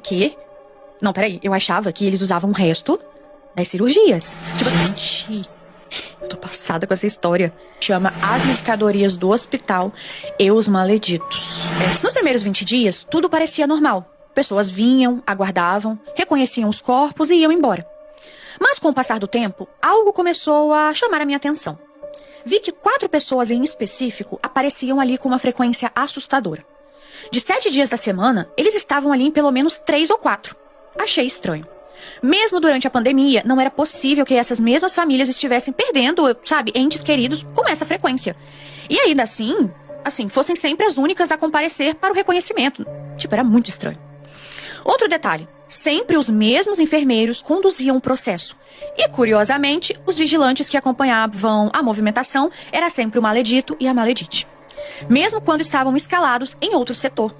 Que? Não, peraí. Eu achava que eles usavam o resto das cirurgias. Tipo assim, gente, eu tô passada com essa história. Chama As Mercadorias do Hospital e os Maleditos. Nos primeiros 20 dias, tudo parecia normal. Pessoas vinham, aguardavam, reconheciam os corpos e iam embora. Mas com o passar do tempo, algo começou a chamar a minha atenção. Vi que 4 pessoas em específico apareciam ali com uma frequência assustadora. De 7 dias da semana, eles estavam ali em pelo menos 3 ou 4. Achei estranho. Mesmo durante a pandemia, não era possível que essas mesmas famílias estivessem perdendo, sabe, entes queridos com essa frequência. E ainda assim, fossem sempre as únicas a comparecer para o reconhecimento. Tipo, era muito estranho. Outro detalhe, sempre os mesmos enfermeiros conduziam o processo. E, curiosamente, os vigilantes que acompanhavam a movimentação era sempre o maledito e a maledite. Mesmo quando estavam escalados em outro setor.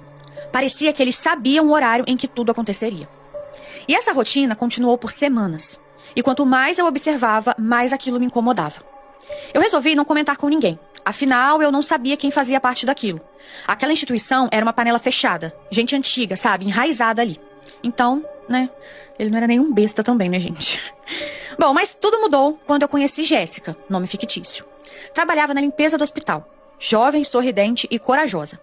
Parecia que eles sabiam o horário em que tudo aconteceria. E essa rotina continuou por semanas. E quanto mais eu observava, mais aquilo me incomodava. Eu resolvi não comentar com ninguém. Afinal, eu não sabia quem fazia parte daquilo. Aquela instituição era uma panela fechada. Gente antiga, sabe? Enraizada ali. Então, né? Ele não era nenhum besta também, né, gente? Bom, mas tudo mudou quando eu conheci Jéssica, nome fictício. Trabalhava na limpeza do hospital. Jovem, sorridente e corajosa.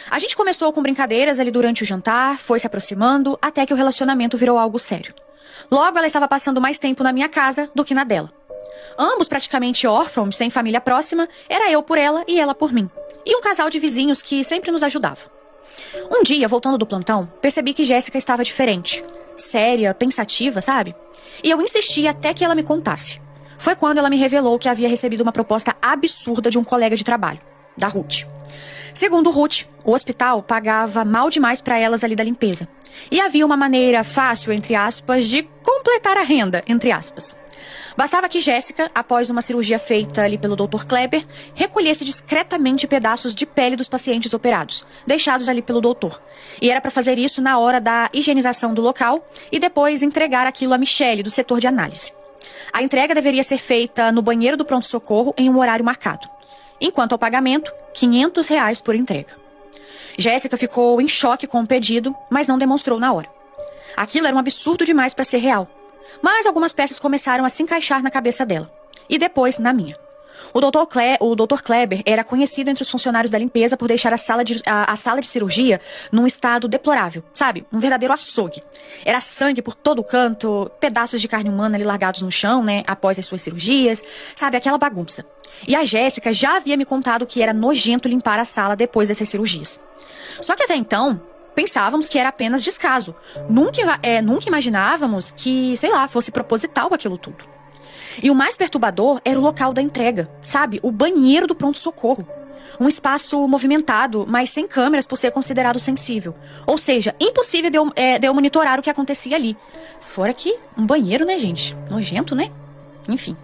A gente começou com brincadeiras ali durante o jantar, foi se aproximando, até que o relacionamento virou algo sério. Logo, ela estava passando mais tempo na minha casa do que na dela. Ambos praticamente órfãos, sem família próxima, era eu por ela e ela por mim. E um casal de vizinhos que sempre nos ajudava. Um dia, voltando do plantão, percebi que Jéssica estava diferente. Séria, pensativa, sabe? E eu insisti até que ela me contasse. Foi quando ela me revelou que havia recebido uma proposta absurda de um colega de trabalho, da Ruth. Segundo Ruth, o hospital pagava mal demais para elas ali da limpeza. E havia uma maneira fácil, entre aspas, de completar a renda, entre aspas. Bastava que Jéssica, após uma cirurgia feita ali pelo Dr. Kleber, recolhesse discretamente pedaços de pele dos pacientes operados, deixados ali pelo doutor. E era para fazer isso na hora da higienização do local e depois entregar aquilo a Michele, do setor de análise. A entrega deveria ser feita no banheiro do pronto-socorro em um horário marcado. Enquanto ao pagamento, R$ 500 por entrega. Jéssica ficou em choque com o pedido, mas não demonstrou na hora. Aquilo era um absurdo demais para ser real. Mas algumas peças começaram a se encaixar na cabeça dela. E depois, na minha. O Dr. Kleber era conhecido entre os funcionários da limpeza por deixar a sala de cirurgia num estado deplorável, sabe? Um verdadeiro açougue. Era sangue por todo canto, pedaços de carne humana ali largados no chão, né? Após as suas cirurgias, sabe? Aquela bagunça. E a Jéssica já havia me contado que era nojento limpar a sala depois dessas cirurgias. Só que até então, pensávamos que era apenas descaso. Nunca imaginávamos que, sei lá, fosse proposital aquilo tudo. E o mais perturbador era o local da entrega, sabe? O banheiro do pronto-socorro. Um espaço movimentado, mas sem câmeras por ser considerado sensível. Ou seja, impossível de eu monitorar o que acontecia ali. Fora que um banheiro, né, gente? Nojento, né? Enfim.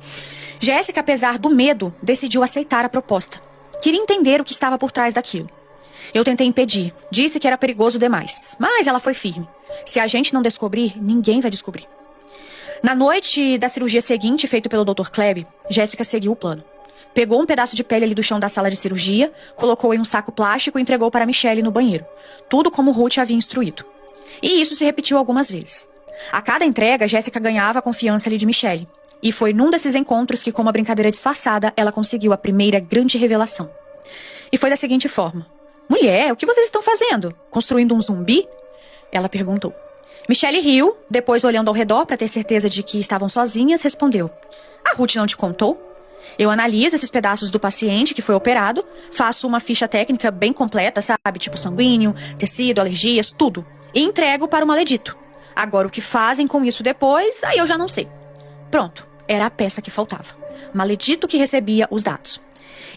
Jéssica, apesar do medo, decidiu aceitar a proposta. Queria entender o que estava por trás daquilo. Eu tentei impedir. Disse que era perigoso demais. Mas ela foi firme. Se a gente não descobrir, ninguém vai descobrir. Na noite da cirurgia seguinte, feita pelo Dr. Kleber, Jéssica seguiu o plano. Pegou um pedaço de pele ali do chão da sala de cirurgia, colocou em um saco plástico e entregou para Michele no banheiro. Tudo como Ruth havia instruído. E isso se repetiu algumas vezes. A cada entrega, Jéssica ganhava a confiança ali de Michele. E foi num desses encontros que, com uma brincadeira disfarçada, ela conseguiu a primeira grande revelação. E foi da seguinte forma. Mulher, o que vocês estão fazendo? Construindo um zumbi? Ela perguntou. Michele riu, depois olhando ao redor para ter certeza de que estavam sozinhas, respondeu. A Ruth não te contou? Eu analiso esses pedaços do paciente que foi operado, faço uma ficha técnica bem completa, sabe? Tipo sanguíneo, tecido, alergias, tudo. E entrego para o maledito. Agora, o que fazem com isso depois, aí eu já não sei. Pronto, era a peça que faltava. Maledito que recebia os dados.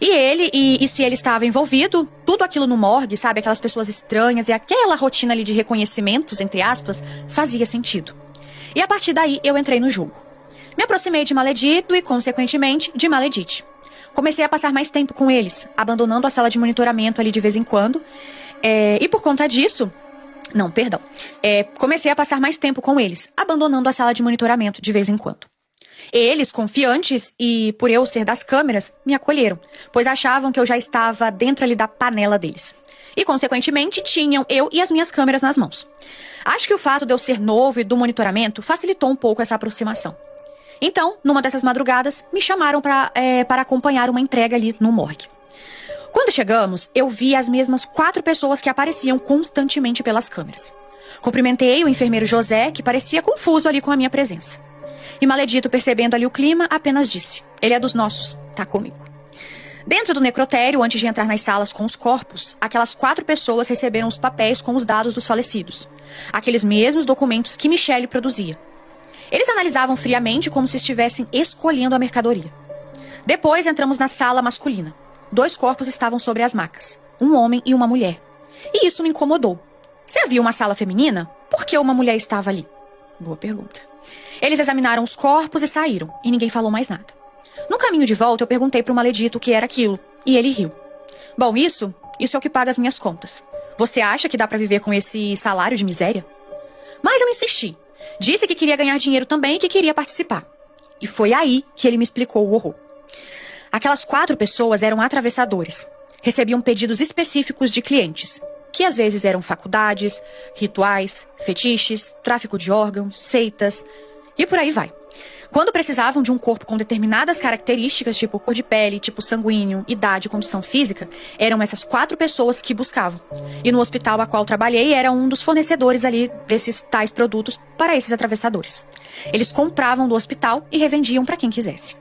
E se ele estava envolvido, tudo aquilo no morgue, sabe? Aquelas pessoas estranhas e aquela rotina ali de reconhecimentos, entre aspas, fazia sentido. E a partir daí, eu entrei no jogo. Me aproximei de Maledito e, consequentemente, de Maledite. Comecei a passar mais tempo com eles, abandonando a sala de monitoramento ali de vez em quando. E por conta disso... Não, perdão. Comecei a passar mais tempo com eles, abandonando a sala de monitoramento de vez em quando. Eles, confiantes e por eu ser das câmeras, me acolheram, pois achavam que eu já estava dentro ali da panela deles. E, consequentemente, tinham eu e as minhas câmeras nas mãos. Acho que o fato de eu ser novo e do monitoramento facilitou um pouco essa aproximação. Então, numa dessas madrugadas, me chamaram para acompanhar uma entrega ali no morgue. Quando chegamos, eu vi as mesmas 4 pessoas que apareciam constantemente pelas câmeras. Cumprimentei o enfermeiro José, que parecia confuso ali com a minha presença. E Maledito, percebendo ali o clima, apenas disse: ele é dos nossos, tá comigo. Dentro do necrotério, antes de entrar nas salas com os corpos, aquelas 4 pessoas receberam os papéis com os dados dos falecidos. Aqueles mesmos documentos que Michelle produzia. Eles analisavam friamente como se estivessem escolhendo a mercadoria. Depois entramos na sala masculina. 2 corpos estavam sobre as macas, um homem e uma mulher. E isso me incomodou. Se havia uma sala feminina, por que uma mulher estava ali? Boa pergunta. Eles examinaram os corpos e saíram, e ninguém falou mais nada. No caminho de volta, eu perguntei pro Maledito o que era aquilo, e ele riu. Bom, isso é o que paga as minhas contas. Você acha que dá pra viver com esse salário de miséria? Mas eu insisti. Disse que queria ganhar dinheiro também e que queria participar. E foi aí que ele me explicou o horror. Aquelas 4 pessoas eram atravessadores. Recebiam pedidos específicos de clientes, que às vezes eram faculdades, rituais, fetiches, tráfico de órgãos, seitas e por aí vai. Quando precisavam de um corpo com determinadas características, tipo cor de pele, tipo sanguíneo, idade, condição física, eram essas 4 pessoas que buscavam. E no hospital a qual trabalhei era um dos fornecedores ali desses tais produtos para esses atravessadores. Eles compravam do hospital e revendiam para quem quisesse.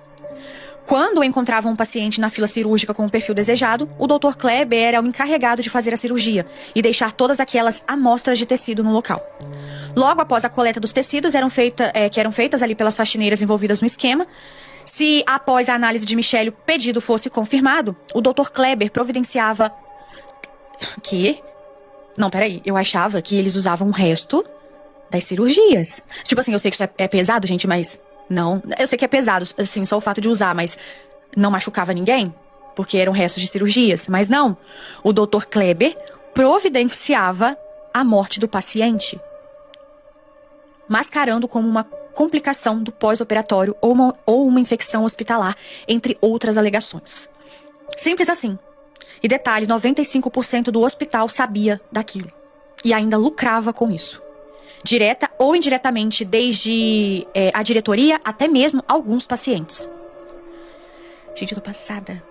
Quando encontravam um paciente na fila cirúrgica com o perfil desejado, o Dr. Kleber era o encarregado de fazer a cirurgia e deixar todas aquelas amostras de tecido no local. Logo após a coleta dos tecidos que eram feitas ali pelas faxineiras envolvidas no esquema, se após a análise de Michelle o pedido fosse confirmado, o Dr. Kleber providenciava... Que? Não, peraí, eu achava que eles usavam o resto das cirurgias. Tipo assim, eu sei que isso é pesado, gente, mas... Não, eu sei que é pesado, assim, só o fato de usar, mas não machucava ninguém, porque eram restos de cirurgias. Mas não, o Dr. Kleber providenciava a morte do paciente, mascarando como uma complicação do pós-operatório ou uma infecção hospitalar, entre outras alegações. Simples assim. E detalhe, 95% do hospital sabia daquilo e ainda lucrava com isso. Direta ou indiretamente, desde a diretoria até mesmo alguns pacientes. Gente, eu tô passada.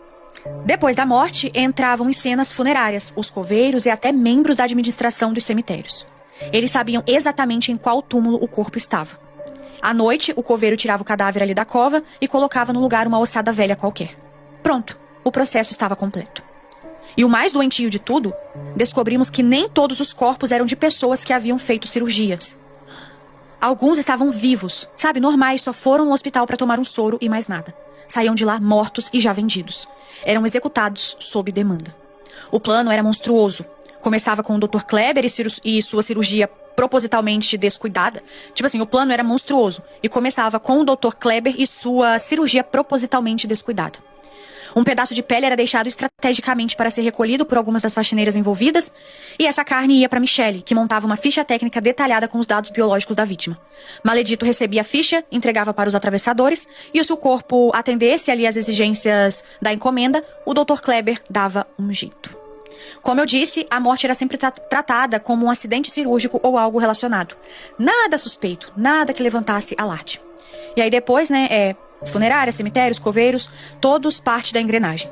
Depois da morte, entravam em cenas funerárias, os coveiros e até membros da administração dos cemitérios. Eles sabiam exatamente em qual túmulo o corpo estava. À noite, o coveiro tirava o cadáver ali da cova e colocava no lugar uma ossada velha qualquer. Pronto, o processo estava completo. E o mais doentio de tudo, descobrimos que nem todos os corpos eram de pessoas que haviam feito cirurgias. Alguns estavam vivos, sabe, normais, só foram ao hospital para tomar um soro e mais nada. Saíam de lá mortos e já vendidos. Eram executados sob demanda. O plano era monstruoso. Começava com o Dr. Kleber e sua cirurgia propositalmente descuidada. Tipo assim, o plano era monstruoso. E começava com o Dr. Kleber e sua cirurgia propositalmente descuidada. Um pedaço de pele era deixado estrategicamente para ser recolhido por algumas das faxineiras envolvidas, e essa carne ia para Michelle, que montava uma ficha técnica detalhada com os dados biológicos da vítima. Maledito recebia a ficha, entregava para os atravessadores, e se o corpo atendesse ali às exigências da encomenda, o Dr. Kleber dava um jeito. Como eu disse, a morte era sempre tratada como um acidente cirúrgico ou algo relacionado. Nada suspeito, nada que levantasse alarde. E aí depois, funerária, cemitérios, coveiros, todos parte da engrenagem.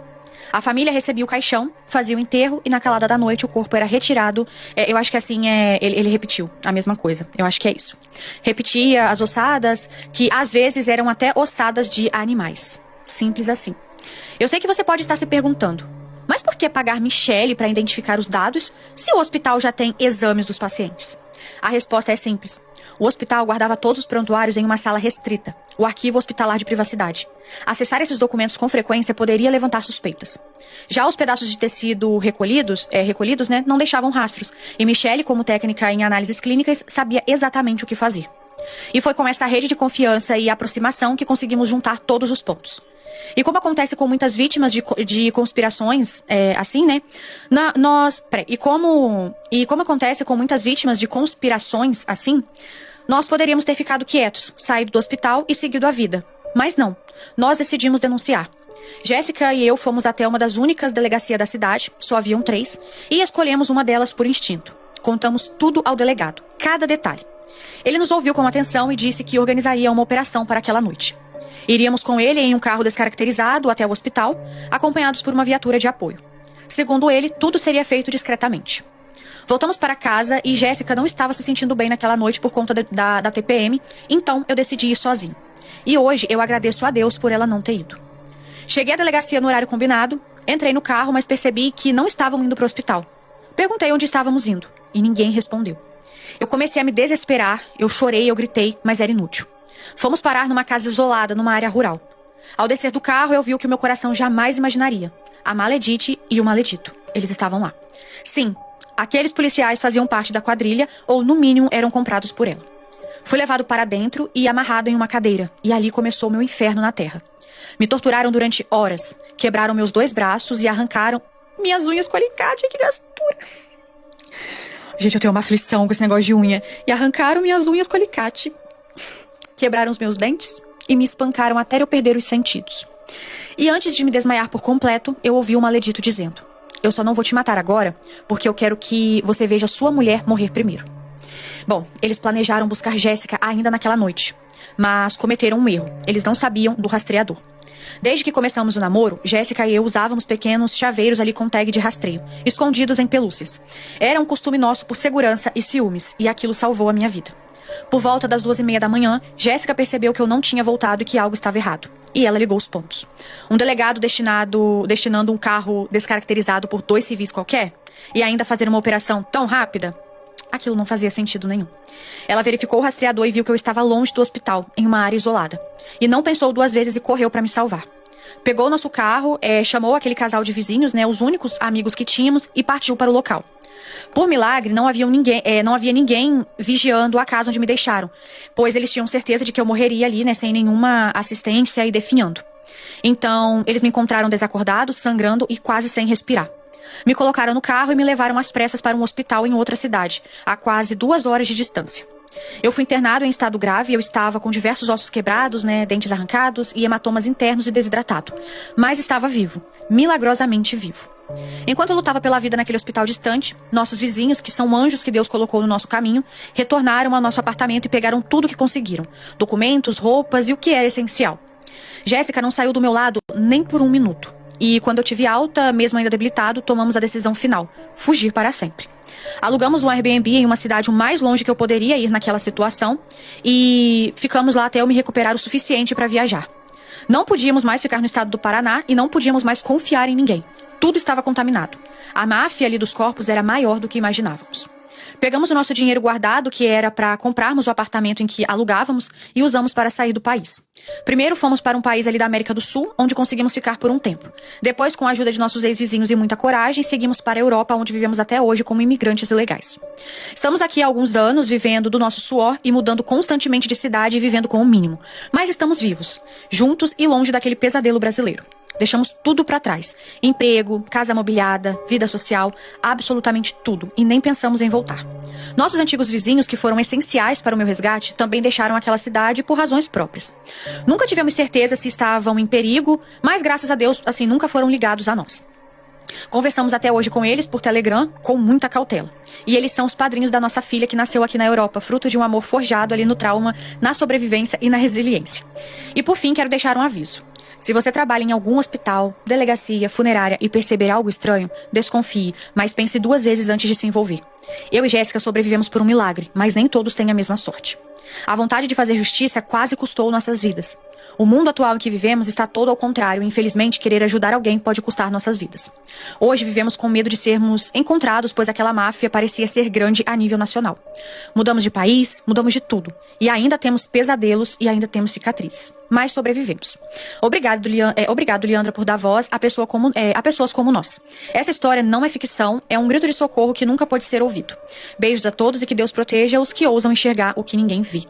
A família recebia o caixão, fazia o enterro e na calada da noite o corpo era retirado. Eu acho que assim, ele repetiu a mesma coisa. Eu acho que é isso. Repetia as ossadas, que às vezes eram até ossadas de animais. Simples assim. Eu sei que você pode estar se perguntando, mas por que pagar Michelle para identificar os dados se o hospital já tem exames dos pacientes? A resposta é simples. O hospital guardava todos os prontuários em uma sala restrita, o arquivo hospitalar de privacidade. Acessar esses documentos com frequência poderia levantar suspeitas. Já os pedaços de tecido recolhidos, não deixavam rastros, e Michelle, como técnica em análises clínicas, sabia exatamente o que fazer. E foi com essa rede de confiança e aproximação que conseguimos juntar todos os pontos. E como acontece com muitas vítimas de conspirações, como acontece com muitas vítimas de conspirações assim, nós poderíamos ter ficado quietos, saído do hospital e seguido a vida. Mas não, nós decidimos denunciar. Jéssica e eu fomos até uma das únicas delegacias da cidade, só haviam 3, e escolhemos uma delas por instinto. Contamos tudo ao delegado, cada detalhe. Ele nos ouviu com atenção e disse que organizaria uma operação para aquela noite. Iríamos com ele em um carro descaracterizado até o hospital, acompanhados por uma viatura de apoio. Segundo ele, tudo seria feito discretamente. Voltamos para casa e Jéssica não estava se sentindo bem naquela noite por conta da TPM, então eu decidi ir sozinho. E hoje eu agradeço a Deus por ela não ter ido. Cheguei à delegacia no horário combinado, entrei no carro, mas percebi que não estavam indo para o hospital. Perguntei onde estávamos indo e ninguém respondeu. Eu comecei a me desesperar, eu chorei, eu gritei, mas era inútil. Fomos parar numa casa isolada, numa área rural. Ao descer do carro, eu vi o que o meu coração jamais imaginaria. A Maledite e o Maledito. Eles estavam lá. Sim, aqueles policiais faziam parte da quadrilha, ou no mínimo eram comprados por ela. Fui levado para dentro e amarrado em uma cadeira, e ali começou o meu inferno na terra. Me torturaram durante horas, quebraram meus 2 braços e arrancaram minhas unhas com alicate. Que gastura! Gente, eu tenho uma aflição com esse negócio de unha. E arrancaram minhas unhas com alicate. Quebraram os meus dentes e me espancaram até eu perder os sentidos. E antes de me desmaiar por completo, eu ouvi o Maledito dizendo: eu só não vou te matar agora, porque eu quero que você veja sua mulher morrer primeiro. Bom, eles planejaram buscar Jéssica ainda naquela noite, mas cometeram um erro. Eles não sabiam do rastreador. Desde que começamos o namoro, Jéssica e eu usávamos pequenos chaveiros ali com tag de rastreio, escondidos em pelúcias. Era um costume nosso por segurança e ciúmes, e aquilo salvou a minha vida. Por volta das 2:30 da manhã, Jéssica percebeu que eu não tinha voltado e que algo estava errado. E ela ligou os pontos. Um delegado destinando um carro descaracterizado por 2 civis qualquer, e ainda fazer uma operação tão rápida? Aquilo não fazia sentido nenhum. Ela verificou o rastreador e viu que eu estava longe do hospital, em uma área isolada. E não pensou 2 vezes e correu para me salvar. Pegou o nosso carro, chamou aquele casal de vizinhos, os únicos amigos que tínhamos, e partiu para o local. Por milagre, não havia ninguém vigiando a casa onde me deixaram, pois eles tinham certeza de que eu morreria ali, sem nenhuma assistência e definhando. Então, eles me encontraram desacordado, sangrando e quase sem respirar. Me colocaram no carro e me levaram às pressas para um hospital em outra cidade, a quase 2 horas de distância. Eu fui internado em estado grave e eu estava com diversos ossos quebrados, dentes arrancados e hematomas internos e desidratado. Mas estava vivo, milagrosamente vivo. Enquanto eu lutava pela vida naquele hospital distante, nossos vizinhos, que são anjos que Deus colocou no nosso caminho, retornaram ao nosso apartamento e pegaram tudo o que conseguiram. Documentos, roupas e o que era essencial. Jéssica não saiu do meu lado nem por 1 minuto. E quando eu tive alta, mesmo ainda debilitado, tomamos a decisão final: fugir para sempre. Alugamos um Airbnb em uma cidade o mais longe que eu poderia ir naquela situação e ficamos lá até eu me recuperar o suficiente para viajar. Não podíamos mais ficar no estado do Paraná e não podíamos mais confiar em ninguém. Tudo estava contaminado. A máfia ali dos corpos era maior do que imaginávamos. Pegamos o nosso dinheiro guardado, que era para comprarmos o apartamento em que alugávamos, e usamos para sair do país. Primeiro fomos para um país ali da América do Sul, onde conseguimos ficar por um tempo. Depois, com a ajuda de nossos ex-vizinhos e muita coragem, seguimos para a Europa, onde vivemos até hoje como imigrantes ilegais. Estamos aqui há alguns anos, vivendo do nosso suor e mudando constantemente de cidade e vivendo com o mínimo. Mas estamos vivos, juntos e longe daquele pesadelo brasileiro. Deixamos tudo para trás. Emprego, casa mobiliada, vida social, absolutamente tudo. E nem pensamos em voltar. Nossos antigos vizinhos, que foram essenciais para o meu resgate, também deixaram aquela cidade por razões próprias. Nunca tivemos certeza se estavam em perigo, mas graças a Deus, nunca foram ligados a nós. Conversamos até hoje com eles por Telegram, com muita cautela. E eles são os padrinhos da nossa filha que nasceu aqui na Europa, fruto de um amor forjado ali no trauma, na sobrevivência e na resiliência. E por fim, quero deixar um aviso. Se você trabalha em algum hospital, delegacia, funerária e perceber algo estranho, desconfie, mas pense 2 vezes antes de se envolver. Eu e Jéssica sobrevivemos por um milagre, mas nem todos têm a mesma sorte. A vontade de fazer justiça quase custou nossas vidas. O mundo atual em que vivemos está todo ao contrário e, infelizmente, querer ajudar alguém pode custar nossas vidas. Hoje vivemos com medo de sermos encontrados, pois aquela máfia parecia ser grande a nível nacional. Mudamos de país, mudamos de tudo. E ainda temos pesadelos e ainda temos cicatrizes. Mas sobrevivemos. Obrigado, Liandra, por dar voz a pessoas como nós. Essa história não é ficção, é um grito de socorro que nunca pode ser ouvido. Beijos a todos e que Deus proteja os que ousam enxergar o que ninguém vê.